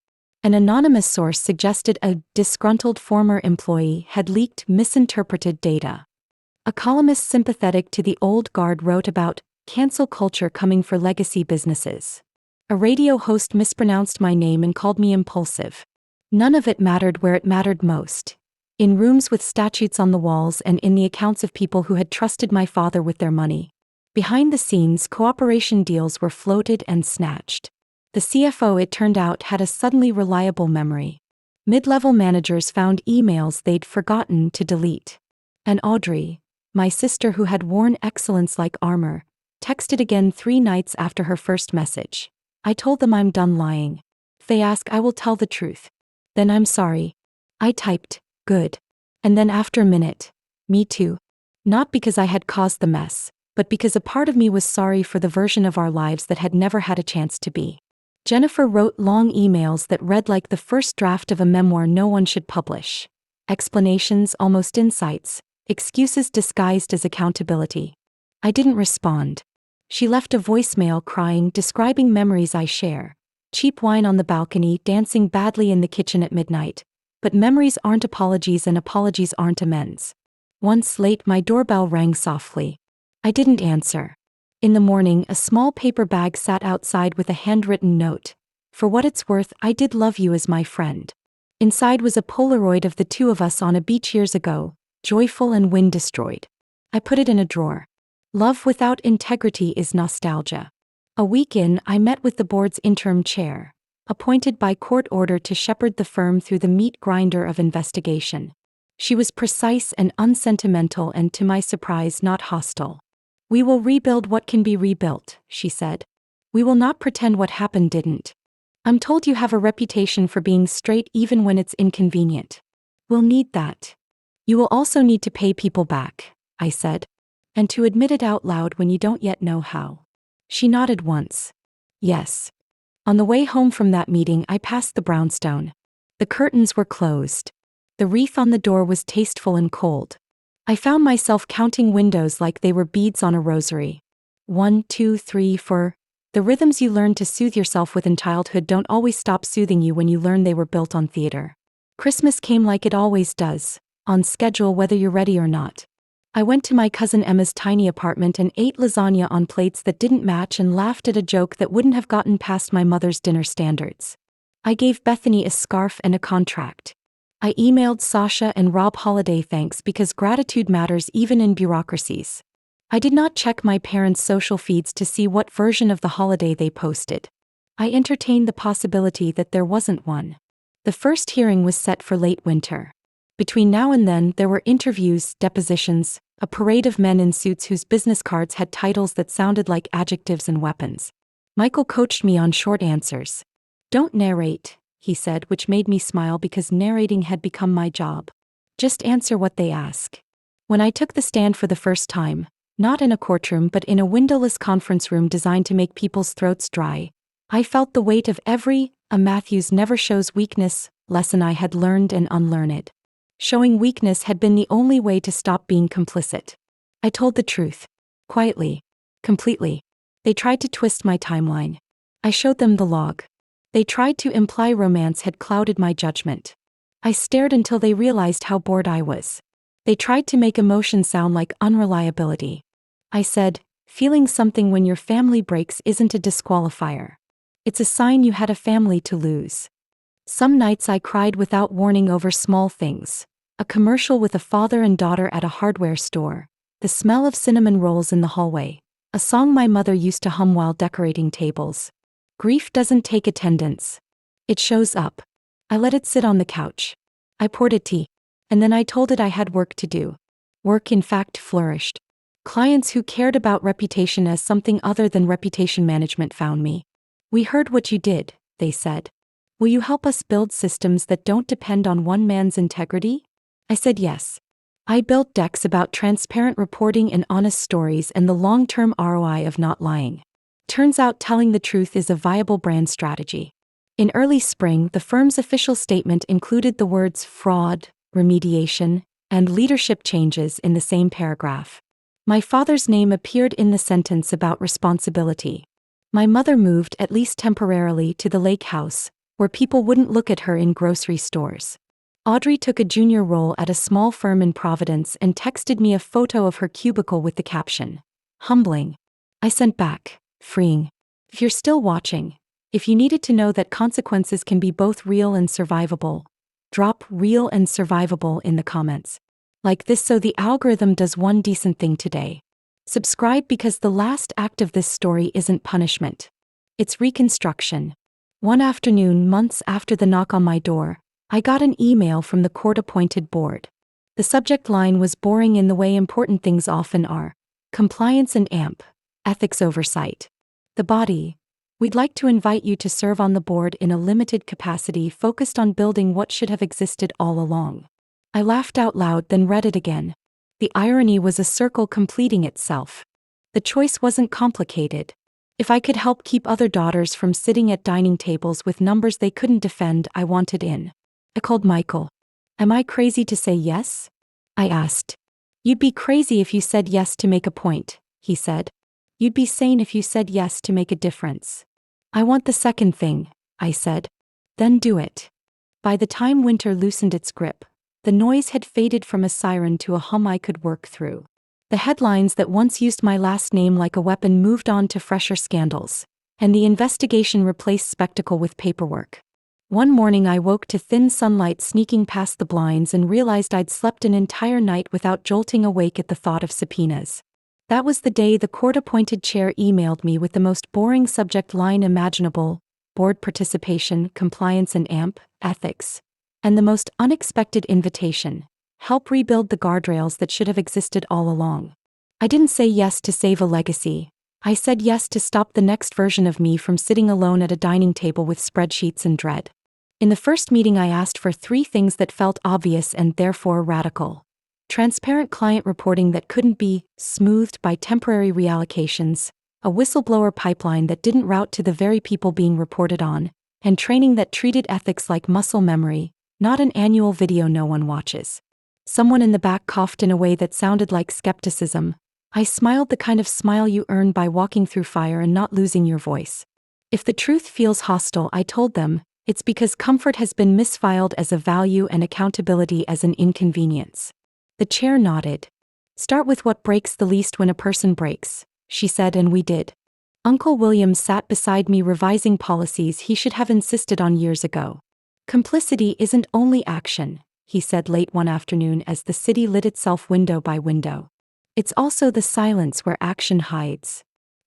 An anonymous source suggested a disgruntled former employee had leaked misinterpreted data. A columnist sympathetic to the old guard wrote about cancel culture coming for legacy businesses. A radio host mispronounced my name and called me impulsive. None of it mattered where it mattered most. In rooms with statutes on the walls and in the accounts of people who had trusted my father with their money. Behind the scenes, cooperation deals were floated and snatched. The CFO, it turned out, had a suddenly reliable memory. Mid-level managers found emails they'd forgotten to delete. And Audrey, my sister who had worn excellence like armor, texted again 3 nights after her first message. I told them I'm done lying. If they ask, I will tell the truth. Then I'm sorry. I typed, good. And then after a minute, me too. Not because I had caused the mess, but because a part of me was sorry for the version of our lives that had never had a chance to be. Jennifer wrote long emails that read like the first draft of a memoir no one should publish. Explanations, almost insights, excuses disguised as accountability. I didn't respond. She left a voicemail crying, describing memories I share. Cheap wine on the balcony, dancing badly in the kitchen at midnight. But memories aren't apologies and apologies aren't amends. Once late, my doorbell rang softly. I didn't answer. In the morning, a small paper bag sat outside with a handwritten note. For what it's worth, I did love you as my friend. Inside was a Polaroid of the two of us on a beach years ago, joyful and wind destroyed. I put it in a drawer. Love without integrity is nostalgia. A week in, I met with the board's interim chair, appointed by court order to shepherd the firm through the meat grinder of investigation. She was precise and unsentimental and, to my surprise, not hostile. We will rebuild what can be rebuilt, she said. We will not pretend what happened didn't. I'm told you have a reputation for being straight even when it's inconvenient. We'll need that. You will also need to pay people back, I said. And to admit it out loud when you don't yet know how. She nodded once. Yes. On the way home from that meeting, I passed the brownstone. The curtains were closed. The wreath on the door was tasteful and cold. I found myself counting windows like they were beads on a rosary. 1, 2, 3, 4. The rhythms you learn to soothe yourself with in childhood don't always stop soothing you when you learn they were built on theater. Christmas came like it always does, on schedule whether you're ready or not. I went to my cousin Emma's tiny apartment and ate lasagna on plates that didn't match and laughed at a joke that wouldn't have gotten past my mother's dinner standards. I gave Bethany a scarf and a contract. I emailed Sasha and Rob holiday thanks because gratitude matters even in bureaucracies. I did not check my parents' social feeds to see what version of the holiday they posted. I entertained the possibility that there wasn't one. The first hearing was set for late winter. Between now and then, there were interviews, depositions, a parade of men in suits whose business cards had titles that sounded like adjectives and weapons. Michael coached me on short answers. Don't narrate, he said, which made me smile because narrating had become my job. Just answer what they ask. When I took the stand for the first time, not in a courtroom but in a windowless conference room designed to make people's throats dry, I felt the weight of every "a Matthews never shows weakness" lesson I had learned and unlearned. Showing weakness had been the only way to stop being complicit. I told the truth. Quietly. Completely. They tried to twist my timeline. I showed them the log. They tried to imply romance had clouded my judgment. I stared until they realized how bored I was. They tried to make emotion sound like unreliability. I said, feeling something when your family breaks isn't a disqualifier. It's a sign you had a family to lose. Some nights I cried without warning over small things. A commercial with a father and daughter at a hardware store. The smell of cinnamon rolls in the hallway. A song my mother used to hum while decorating tables. Grief doesn't take attendance. It shows up. I let it sit on the couch. I poured it tea. And then I told it I had work to do. Work in fact flourished. Clients who cared about reputation as something other than reputation management found me. We heard what you did, they said. Will you help us build systems that don't depend on one man's integrity? I said yes. I built decks about transparent reporting and honest stories and the long-term ROI of not lying. Turns out telling the truth is a viable brand strategy. In early spring, the firm's official statement included the words fraud, remediation, and leadership changes in the same paragraph. My father's name appeared in the sentence about responsibility. My mother moved, at least temporarily, to the lake house, where people wouldn't look at her in grocery stores. Audrey took a junior role at a small firm in Providence and texted me a photo of her cubicle with the caption, "Humbling." I sent back, freeing. If you're still watching, if you needed to know that consequences can be both real and survivable, drop "real" and "survivable" in the comments. Like this so the algorithm does one decent thing today. Subscribe because the last act of this story isn't punishment. It's reconstruction. One afternoon, months after the knock on my door, I got an email from the court-appointed board. The subject line was boring in the way important things often are: compliance and ethics oversight. The body: we'd like to invite you to serve on the board in a limited capacity focused on building what should have existed all along. I laughed out loud, then read it again. The irony was a circle completing itself. The choice wasn't complicated. If I could help keep other daughters from sitting at dining tables with numbers they couldn't defend, I wanted in. I called Michael. "Am I crazy to say yes?" I asked. "You'd be crazy if you said yes to make a point," he said. "You'd be sane if you said yes to make a difference." "I want the second thing," I said. "Then do it." By the time winter loosened its grip, the noise had faded from a siren to a hum I could work through. The headlines that once used my last name like a weapon moved on to fresher scandals, and the investigation replaced spectacle with paperwork. One morning I woke to thin sunlight sneaking past the blinds and realized I'd slept an entire night without jolting awake at the thought of subpoenas. That was the day the court-appointed chair emailed me with the most boring subject line imaginable: board participation, compliance and ethics, and the most unexpected invitation: help rebuild the guardrails that should have existed all along. I didn't say yes to save a legacy. I said yes to stop the next version of me from sitting alone at a dining table with spreadsheets and dread. In the first meeting I asked for 3 things that felt obvious and therefore radical. Transparent client reporting that couldn't be smoothed by temporary reallocations, a whistleblower pipeline that didn't route to the very people being reported on, and training that treated ethics like muscle memory, not an annual video no one watches. Someone in the back coughed in a way that sounded like skepticism. I smiled, the kind of smile you earn by walking through fire and not losing your voice. If the truth feels hostile, I told them, it's because comfort has been misfiled as a value and accountability as an inconvenience. The chair nodded. "Start with what breaks the least when a person breaks," she said, and we did. Uncle William sat beside me revising policies he should have insisted on years ago. "Complicity isn't only action," he said late one afternoon as the city lit itself window by window. "It's also the silence where action hides."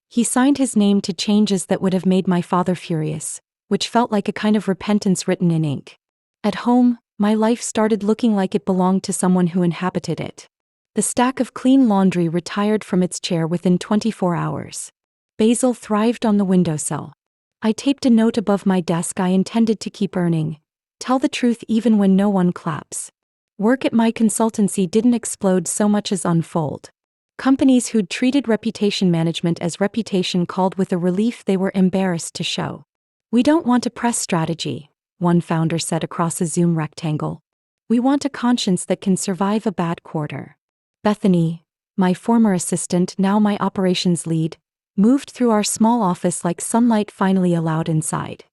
He signed his name to changes that would have made my father furious, which felt like a kind of repentance written in ink. At home, my life started looking like it belonged to someone who inhabited it. The stack of clean laundry retired from its chair within 24 hours. Basil thrived on the windowsill. I taped a note above my desk I intended to keep earning: tell the truth even when no one claps. Work at my consultancy didn't explode so much as unfold. Companies who'd treated reputation management as reputation called with a relief they were embarrassed to show. "We don't want a press strategy," one founder said across a Zoom rectangle. "We want a conscience that can survive a bad quarter." Bethany, my former assistant, now my operations lead, moved through our small office like sunlight finally allowed inside.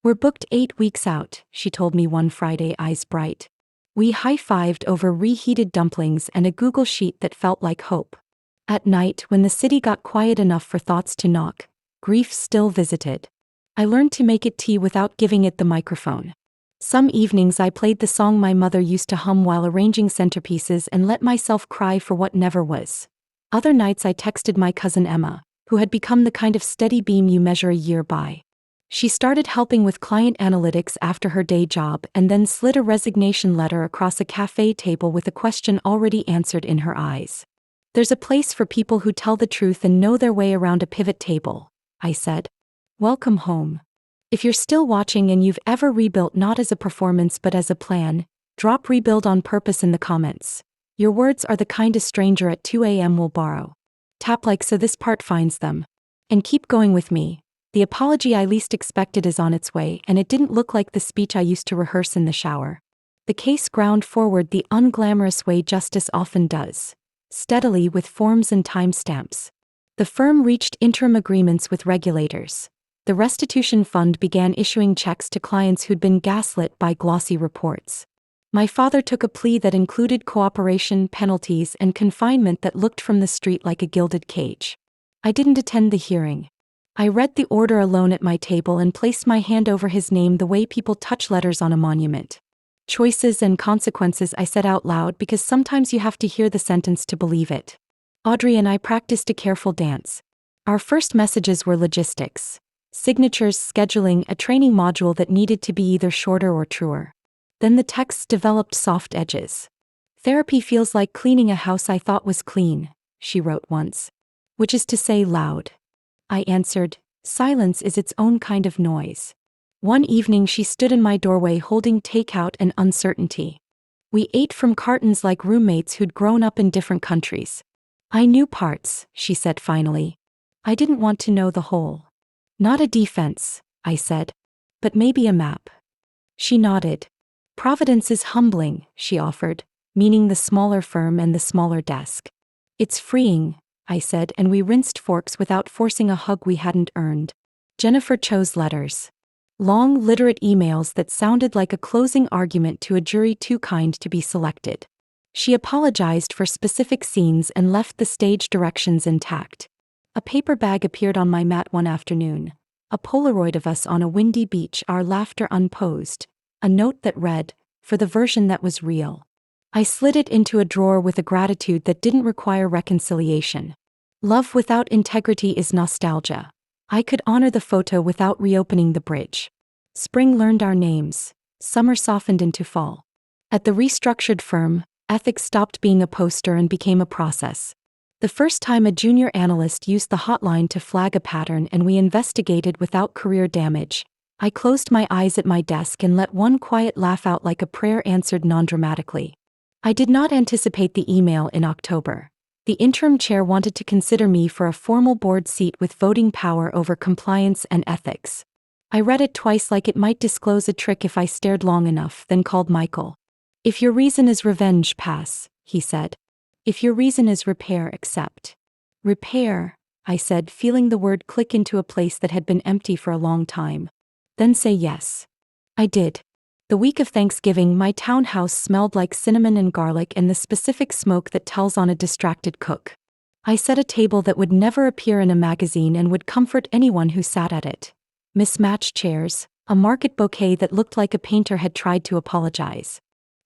"We're booked 8 weeks out," she told me one Friday, eyes bright. We high-fived over reheated dumplings and a Google sheet that felt like hope. At night, when the city got quiet enough for thoughts to knock, grief still visited. I learned to make it tea without giving it the microphone. Some evenings I played the song my mother used to hum while arranging centerpieces and let myself cry for what never was. Other nights I texted my cousin Emma, who had become the kind of steady beam you measure a year by. She started helping with client analytics after her day job and then slid a resignation letter across a cafe table with a question already answered in her eyes. "There's a place for people who tell the truth and know their way around a pivot table," I said. "Welcome home." If you're still watching and you've ever rebuilt not as a performance but as a plan, drop "rebuild on purpose" in the comments. Your words are the kind a stranger at 2 a.m. will borrow. Tap like so this part finds them. And keep going with me. The apology I least expected is on its way, and it didn't look like the speech I used to rehearse in the shower. The case ground forward the unglamorous way justice often does, steadily with forms and timestamps. The firm reached interim agreements with regulators. The restitution fund began issuing checks to clients who'd been gaslit by glossy reports. My father took a plea that included cooperation, penalties, and confinement that looked from the street like a gilded cage. I didn't attend the hearing. I read the order alone at my table and placed my hand over his name the way people touch letters on a monument. "Choices and consequences," I said out loud, because sometimes you have to hear the sentence to believe it. Audrey and I practiced a careful dance. Our first messages were logistics. Signatures, scheduling, a training module that needed to be either shorter or truer. Then the texts developed soft edges. "Therapy feels like cleaning a house I thought was clean," she wrote once. "Which is to say loud." I answered, "Silence is its own kind of noise." One evening she stood in my doorway holding takeout and uncertainty. We ate from cartons like roommates who'd grown up in different countries. I knew parts, she said finally. I didn't want to know the whole. Not a defense, I said. But maybe a map. She nodded. Providence is humbling, she offered, meaning the smaller firm and the smaller desk. It's freeing, I said, and we rinsed forks without forcing a hug we hadn't earned. Jennifer chose letters. Long, literate emails that sounded like a closing argument to a jury too kind to be selected. She apologized for specific scenes and left the stage directions intact. A paper bag appeared on my mat one afternoon. A Polaroid of us on a windy beach, our laughter unposed. A note that read, for the version that was real. I slid it into a drawer with a gratitude that didn't require reconciliation. Love without integrity is nostalgia. I could honor the photo without reopening the bridge. Spring learned our names. Summer softened into fall. At the restructured firm, ethics stopped being a poster and became a process. The first time a junior analyst used the hotline to flag a pattern and we investigated without career damage, I closed my eyes at my desk and let one quiet laugh out like a prayer answered non-dramatically. I did not anticipate the email in October. The interim chair wanted to consider me for a formal board seat with voting power over compliance and ethics. I read it twice like it might disclose a trick if I stared long enough, then called Michael. If your reason is revenge, pass, he said. If your reason is repair, accept. Repair, I said, feeling the word click into a place that had been empty for a long time. Then say yes. I did. The week of Thanksgiving, my townhouse smelled like cinnamon and garlic and the specific smoke that tells on a distracted cook. I set a table that would never appear in a magazine and would comfort anyone who sat at it. Mismatched chairs, a market bouquet that looked like a painter had tried to apologize.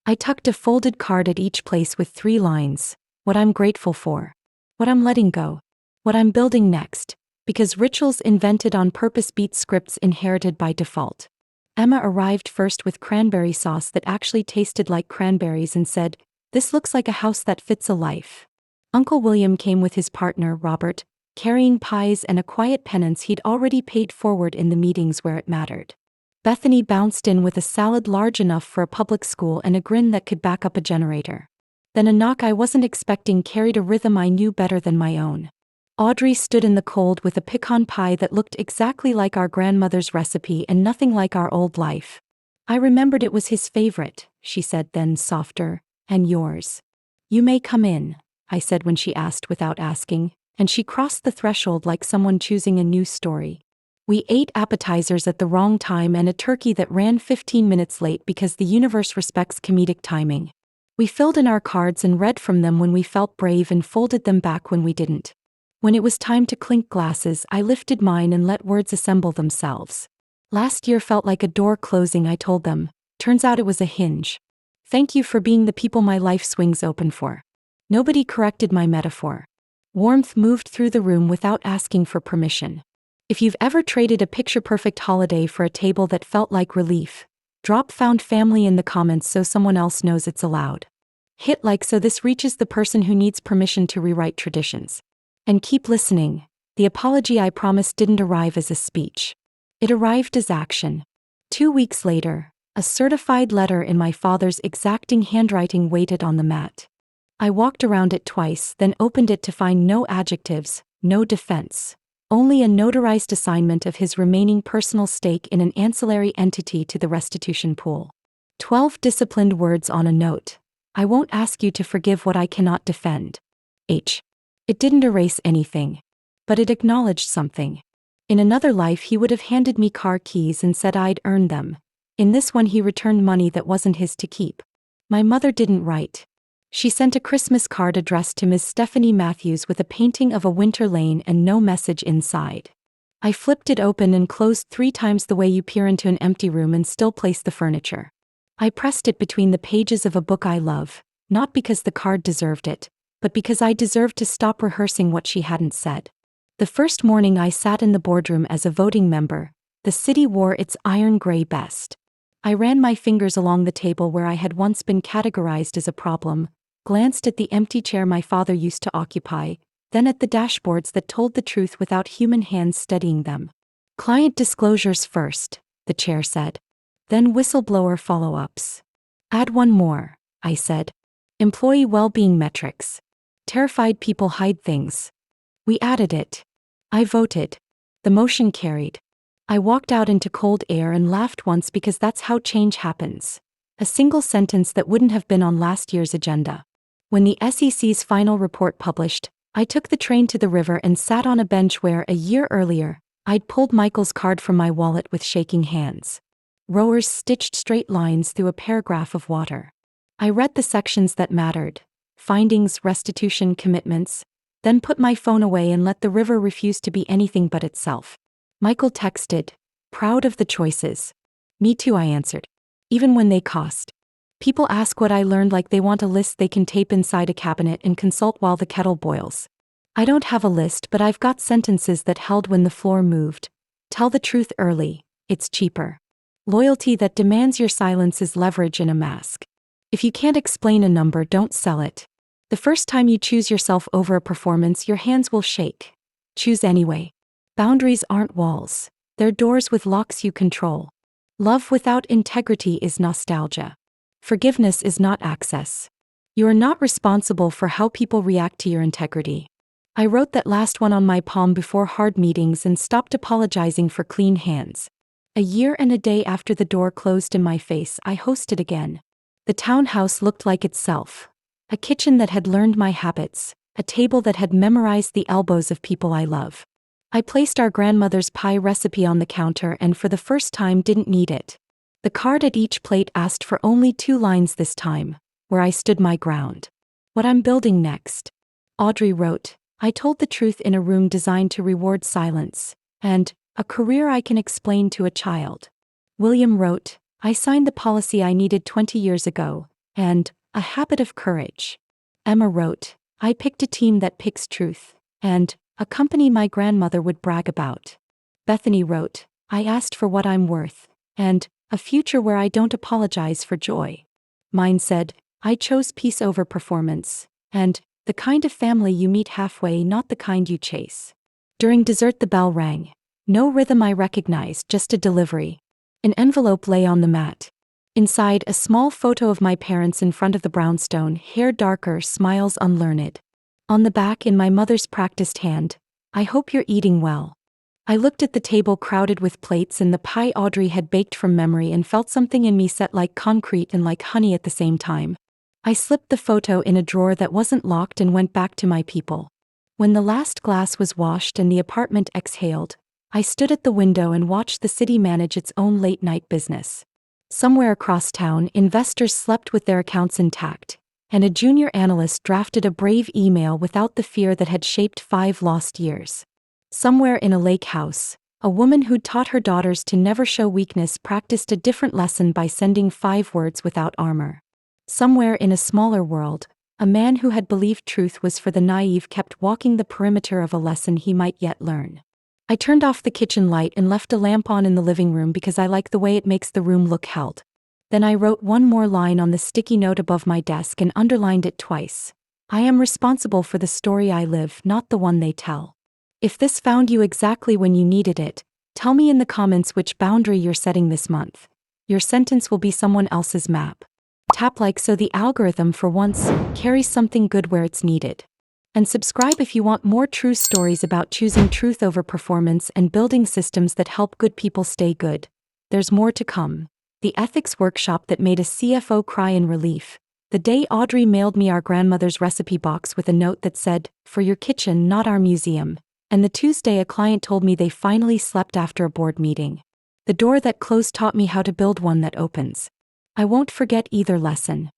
I tucked a folded card at each place with 3 lines. What I'm grateful for. What I'm letting go. What I'm building next. Because rituals invented on purpose beat scripts inherited by default. Emma arrived first with cranberry sauce that actually tasted like cranberries and said, "This looks like a house that fits a life." Uncle William came with his partner, Robert, carrying pies and a quiet penance he'd already paid forward in the meetings where it mattered. Bethany bounced in with a salad large enough for a public school and a grin that could back up a generator. Then a knock I wasn't expecting carried a rhythm I knew better than my own. Audrey stood in the cold with a pecan pie that looked exactly like our grandmother's recipe and nothing like our old life. I remembered it was his favorite, she said then softer, and yours. You may come in, I said when she asked without asking, and she crossed the threshold like someone choosing a new story. We ate appetizers at the wrong time and a turkey that ran 15 minutes late because the universe respects comedic timing. We filled in our cards and read from them when we felt brave and folded them back when we didn't. When it was time to clink glasses, I lifted mine and let words assemble themselves. Last year felt like a door closing, I told them. Turns out it was a hinge. Thank you for being the people my life swings open for. Nobody corrected my metaphor. Warmth moved through the room without asking for permission. If you've ever traded a picture-perfect holiday for a table that felt like relief, drop "found family" in the comments so someone else knows it's allowed. Hit like so this reaches the person who needs permission to rewrite traditions. And keep listening. The apology I promised didn't arrive as a speech. It arrived as action. 2 weeks later, a certified letter in my father's exacting handwriting waited on the mat. I walked around it twice, then opened it to find no adjectives, no defense. Only a notarized assignment of his remaining personal stake in an ancillary entity to the restitution pool. 12 disciplined words on a note. I won't ask you to forgive what I cannot defend. H. It didn't erase anything. But it acknowledged something. In another life he would have handed me car keys and said I'd earned them. In this one he returned money that wasn't his to keep. My mother didn't write. She sent a Christmas card addressed to Ms. Stephanie Matthews with a painting of a winter lane and no message inside. I flipped it open and closed 3 times the way you peer into an empty room and still place the furniture. I pressed it between the pages of a book I love, not because the card deserved it, but because I deserved to stop rehearsing what she hadn't said. The first morning I sat in the boardroom as a voting member, the city wore its iron gray best. I ran my fingers along the table where I had once been categorized as a problem, glanced at the empty chair my father used to occupy, then at the dashboards that told the truth without human hands steadying them. Client disclosures first, the chair said. Then whistleblower follow-ups. Add one more. I said. Employee well-being metrics. Terrified people hide things. We added it. I voted. The motion carried. I walked out into cold air and laughed once because that's how change happens. A single sentence that wouldn't have been on last year's agenda. When the SEC's final report published, I took the train to the river and sat on a bench where, a year earlier, I'd pulled Michael's card from my wallet with shaking hands. Rowers stitched straight lines through a paragraph of water. I read the sections that mattered: findings, restitution, commitments, then put my phone away and let the river refuse to be anything but itself. Michael texted, proud of the choices. Me too, I answered. Even when they cost. People ask what I learned like they want a list they can tape inside a cabinet and consult while the kettle boils. I don't have a list, but I've got sentences that held when the floor moved. Tell the truth early, it's cheaper. Loyalty that demands your silence is leverage in a mask. If you can't explain a number, don't sell it. The first time you choose yourself over a performance, your hands will shake. Choose anyway. Boundaries aren't walls. They're doors with locks you control. Love without integrity is nostalgia. Forgiveness is not access. You are not responsible for how people react to your integrity. I wrote that last one on my palm before hard meetings and stopped apologizing for clean hands. A year and a day after the door closed in my face, I hosted again. The townhouse looked like itself. A kitchen that had learned my habits, a table that had memorized the elbows of people I love. I placed our grandmother's pie recipe on the counter and for the first time didn't need it. The card at each plate asked for only 2 lines this time, where I stood my ground. What I'm building next. Audrey wrote, I told the truth in a room designed to reward silence, and a career I can explain to a child. William wrote, I signed the policy I needed 20 years ago, and a habit of courage. Emma wrote, I picked a team that picks truth, and a company my grandmother would brag about. Bethany wrote, I asked for what I'm worth, and a future where I don't apologize for joy. Mine said, I chose peace over performance, and the kind of family you meet halfway, not the kind you chase. During dessert the bell rang. No rhythm I recognized, just a delivery. An envelope lay on the mat. Inside, a small photo of my parents in front of the brownstone, hair darker, smiles unlearned. On the back, in my mother's practiced hand, I hope you're eating well. I looked at the table crowded with plates and the pie Audrey had baked from memory and felt something in me set like concrete and like honey at the same time. I slipped the photo in a drawer that wasn't locked and went back to my people. When the last glass was washed and the apartment exhaled, I stood at the window and watched the city manage its own late-night business. Somewhere across town, investors slept with their accounts intact, and a junior analyst drafted a brave email without the fear that had shaped 5 lost years. Somewhere in a lake house, a woman who'd taught her daughters to never show weakness practiced a different lesson by sending 5 words without armor. Somewhere in a smaller world, a man who had believed truth was for the naive kept walking the perimeter of a lesson he might yet learn. I turned off the kitchen light and left a lamp on in the living room because I like the way it makes the room look held. Then I wrote one more line on the sticky note above my desk and underlined it twice. I am responsible for the story I live, not the one they tell. If this found you exactly when you needed it, tell me in the comments which boundary you're setting this month. Your sentence will be someone else's map. Tap like so the algorithm for once carries something good where it's needed. And subscribe if you want more true stories about choosing truth over performance and building systems that help good people stay good. There's more to come. The ethics workshop that made a CFO cry in relief. The day Audrey mailed me our grandmother's recipe box with a note that said, for your kitchen, not our museum. And the Tuesday a client told me they finally slept after a board meeting. The door that closed taught me how to build one that opens. I won't forget either lesson.